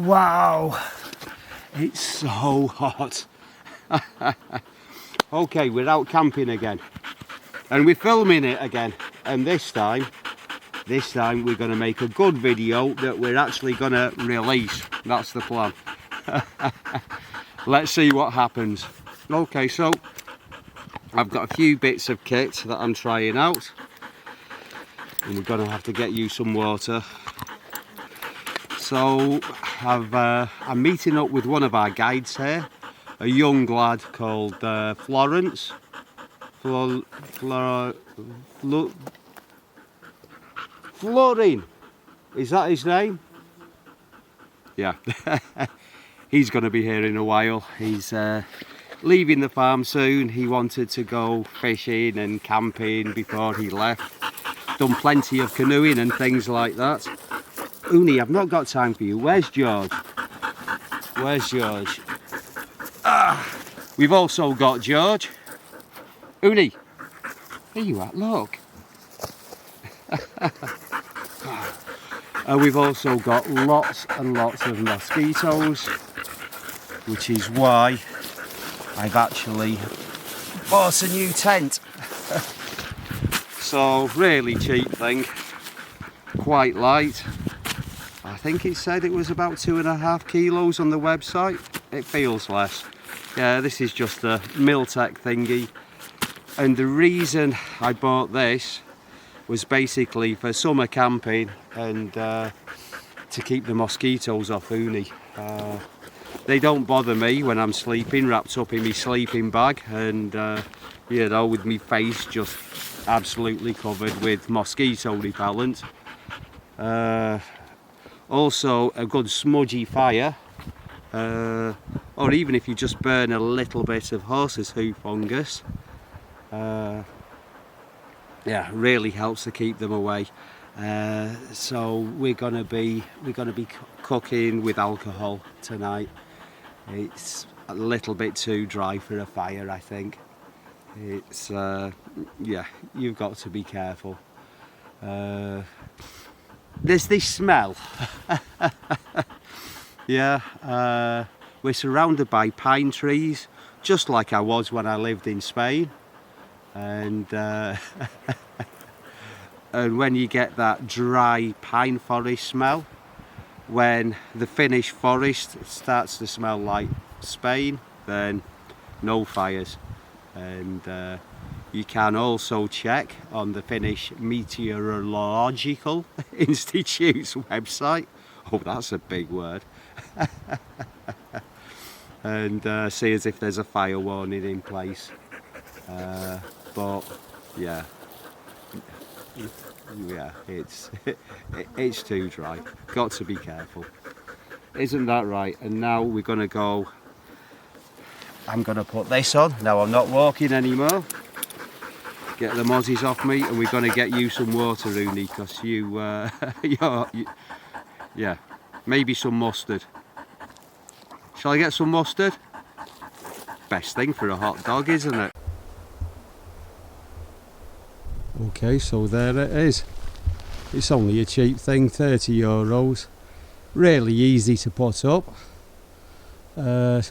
Wow, it's so hot. Okay, we're out camping again and we're filming it again, and this time we're going to make a good video that we're actually going to release. That's the plan. Let's see what happens. Okay, so I've got a few bits of kit that I'm trying out, and we're going to have to get you some water. So I'm meeting up with one of our guides here, a young lad called Florence. Florin, is that his name? Yeah. He's going to be here in a while. He's leaving the farm soon. He wanted to go fishing and camping before he left. Done plenty of canoeing and things like that. Uni, I've not got time for you. Where's George? Where's George? We've also got George. Uni, where you at? Look. We've also got lots and lots of mosquitoes, which is why I've actually bought a new tent. So really cheap thing, quite light. I think it said it was about 2.5 kilos on the website. It feels less. Yeah, this is just a Miltech thingy. And the reason I bought this was basically for summer camping and to keep the mosquitoes off Uni. They don't bother me when I'm sleeping, wrapped up in my sleeping bag, and you know, with my face just absolutely covered with mosquito repellent. Also a good smudgy fire, or even if you just burn a little bit of horse's hoof fungus, yeah, really helps to keep them away. So we're gonna be cooking with alcohol tonight. It's a little bit too dry for a fire, I think. It's yeah, you've got to be careful. There's this smell. Yeah, we're surrounded by pine trees, just like I was when I lived in Spain. And and when you get that dry pine forest smell, when the Finnish forest starts to smell like Spain, then no fires. And you can also check on the Finnish Meteorological Institute's website. Oh, that's a big word. And see as if there's a fire warning in place. But yeah, it's too dry. Got to be careful. Isn't that right? And now we're gonna go. I'm gonna put this on. Now I'm not walking anymore. Get the mozzies off me, and we're gonna get you some water, Rooney, because yeah, maybe some mustard. Shall I get some mustard? Best thing for a hot dog, isn't it? Okay, so there it is. It's only a cheap thing, €30. Really easy to put up.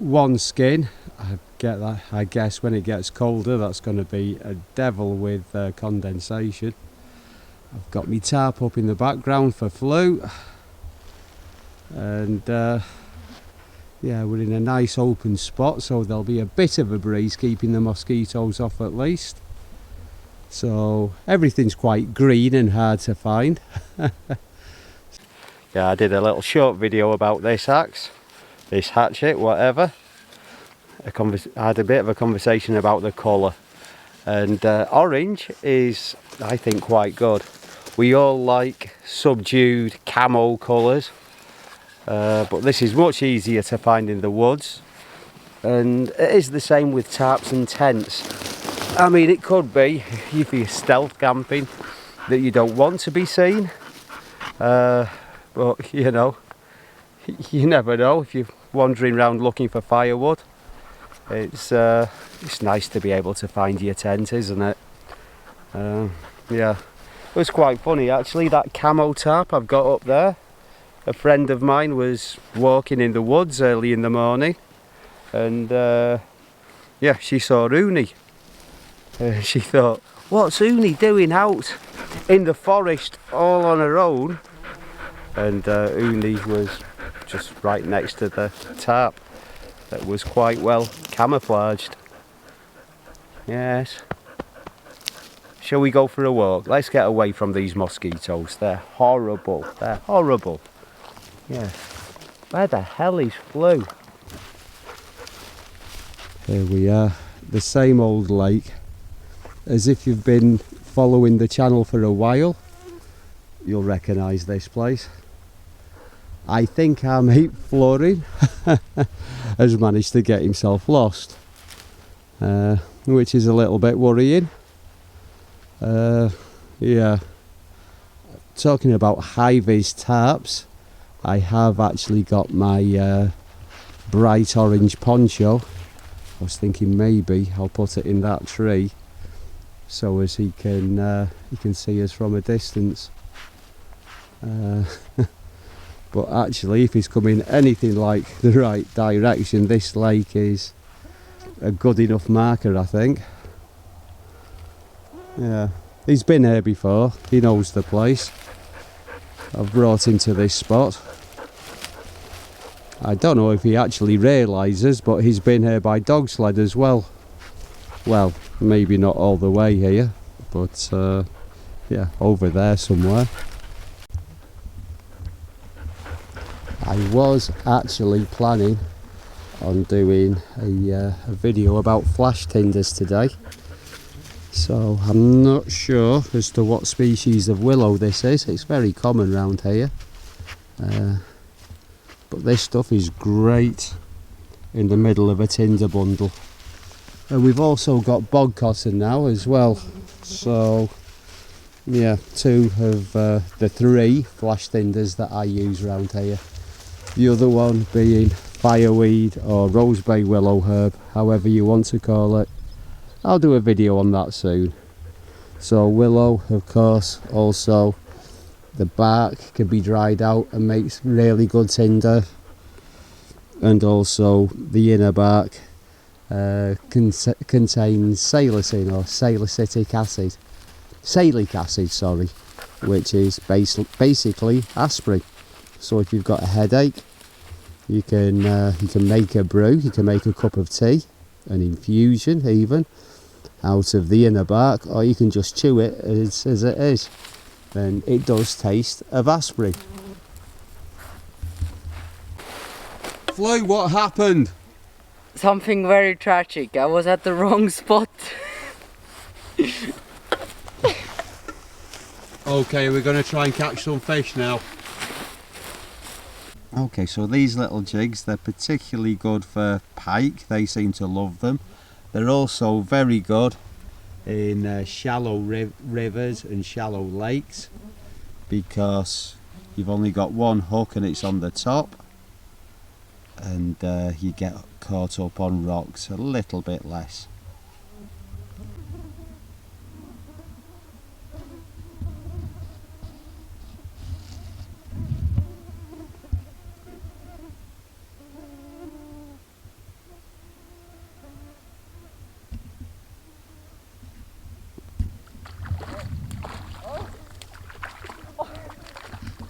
One skin. I get that. I guess when it gets colder, that's going to be a devil with condensation. I've got my tarp up in the background for flu, and yeah, we're in a nice open spot, so there'll be a bit of a breeze keeping the mosquitoes off at least. So everything's quite green and hard to find. Yeah, I did a little short video about this axe, this hatchet, whatever. I had a bit of a conversation about the colour, and orange is, I think, quite good. We all like subdued camo colours, but this is much easier to find in the woods, and it is the same with tarps and tents. I mean, it could be if you're stealth camping that you don't want to be seen, but you know, you never know. If you're wandering around looking for firewood, it's nice to be able to find your tent, isn't it? Yeah, it was quite funny actually, that camo tarp I've got up there. a friend of mine was walking in the woods early in the morning, and yeah, she saw Uni. She thought, what's Uni doing out in the forest all on her own? And Uni was just right next to the tarp that was quite well camouflaged. Yes. Shall we go for a walk? Let's get away from these mosquitoes. They're horrible. They're horrible. Yeah. Where the hell is Flew? Here we are. The same old lake. As if you've been following the channel for a while, you'll recognise this place. I think our mate Florin has managed to get himself lost, which is a little bit worrying. Yeah, talking about high-vis tarps, I have actually got my bright orange poncho. I was thinking maybe I'll put it in that tree so as he can see us from a distance. But actually, if he's coming anything like the right direction, this lake is a good enough marker, I think. Yeah, he's been here before, he knows the place. I've brought him to this spot. I don't know if he actually realises, but he's been here by dog sled as well. Well, maybe not all the way here, but yeah, over there somewhere. I was actually planning on doing a video about flash tinders today, so I'm not sure as to what species of willow this is. It's very common around here, but this stuff is great in the middle of a tinder bundle. And we've also got bog cotton now as well, so yeah, two of the three flash tinders that I use around here. The other one being fireweed or rosebay willow herb, however you want to call it. I'll do a video on that soon. So willow, of course, also the bark can be dried out and makes really good tinder, and also the inner bark contains salicin or salicylic acid, salic acid, sorry, which is basically aspirin. So if you've got a headache, you can make a brew, you can make a cup of tea, an infusion even, out of the inner bark, or you can just chew it as it is. Then it does taste of aspirin. Flo, what happened? Something very tragic. I was at the wrong spot. Okay, we're going to try and catch some fish now. Okay, so these little jigs, they're particularly good for pike. They seem to love them. They're also very good in shallow rivers and shallow lakes, because you've only got one hook and it's on the top, and you get caught up on rocks a little bit less.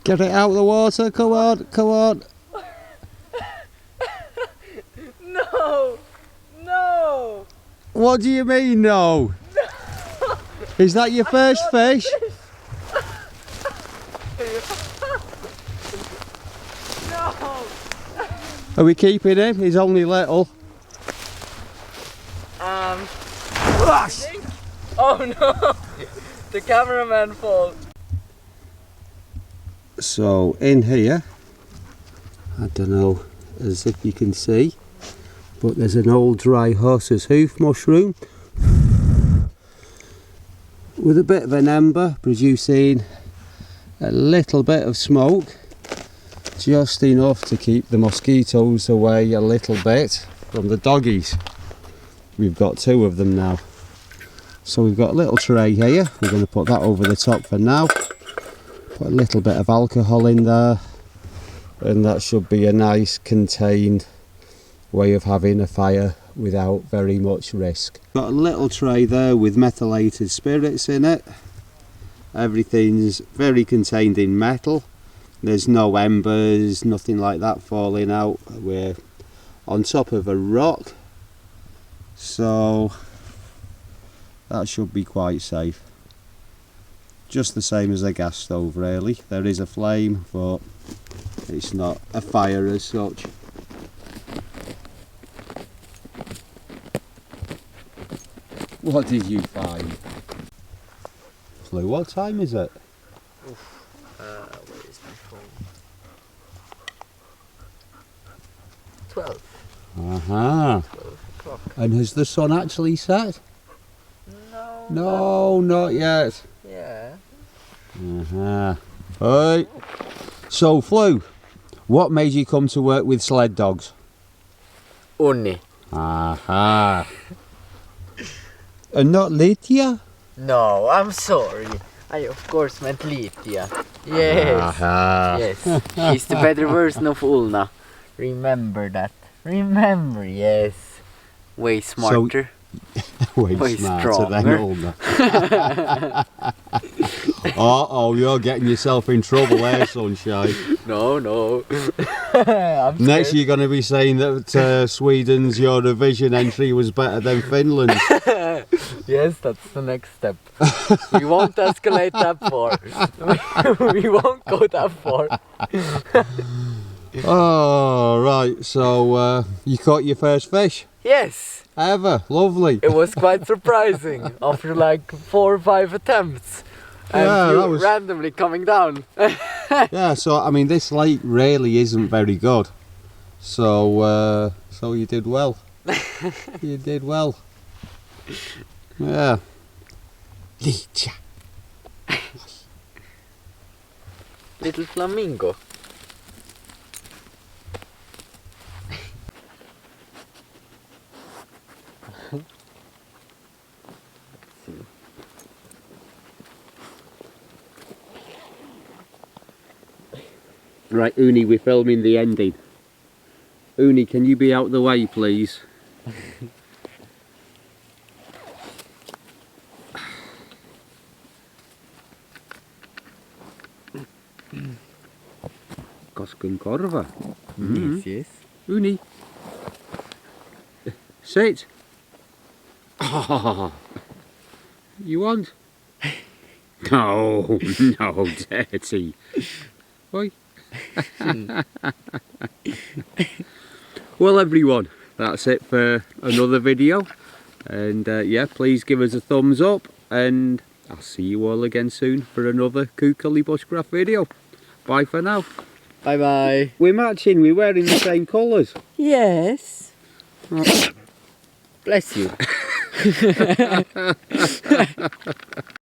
Get it out of the water, come on, come on. No! No! What do you mean, no? No! Is that your first fish? No! Are we keeping him? He's only little. I think. Oh no! The cameraman falls. So in here, I don't know as if you can see, but there's an old dry horse's hoof mushroom with a bit of an ember producing a little bit of smoke, just enough to keep the mosquitoes away a little bit from the doggies. We've got two of them now. So we've got a little tray here, we're going to put that over the top for now. Put a little bit of alcohol in there, And that should be a nice contained way of having a fire without very much risk. Got a little tray there with methylated spirits in it. Everything's very contained in metal. There's no embers, nothing like that falling out. We're on top of a rock, so that should be quite safe. Just the same as a gas stove really. There is a flame, but it's not a fire as such. What did you find? Lou, what time is it? Where is my phone? 12. Aha. 12 o'clock. And has the sun actually set? No. No, not yet. Yeah. Aha. Right. So, Flu, what made you come to work with sled dogs? Unni. Aha. And not Lydia? No, I'm sorry. I of course meant Lydia. Yes. Aha. Yes. She's the better version of Ulna. Remember that. Remember, yes. Way smarter. Way smarter than Ulna. Uh-oh, you're getting yourself in trouble there, sunshine. No. Next you're going to be saying that Sweden's Eurovision entry was better than Finland's. Yes, that's the next step. We won't escalate that far. We won't go that far. Oh, right, so you caught your first fish? Yes. Ever? Lovely. It was quite surprising after like 4 or 5 attempts. And Yeah, you that was randomly coming down. Yeah, so I mean this lake really isn't very good. So so you did well. You did well. Yeah. Lydia. Little flamingo. Right, Uni, we're filming the ending. Uni, can you be out the way, please? Kosken korva. Yes. Uni. Sit. Oh, you want? No, no, dirty. Oi. Well everyone, that's it for another video, and yeah, please give us a thumbs up, and I'll see you all again soon for another Kukali bushcraft video. Bye for now. Bye bye. We're matching, we're wearing the same colours. Yes. Bless you.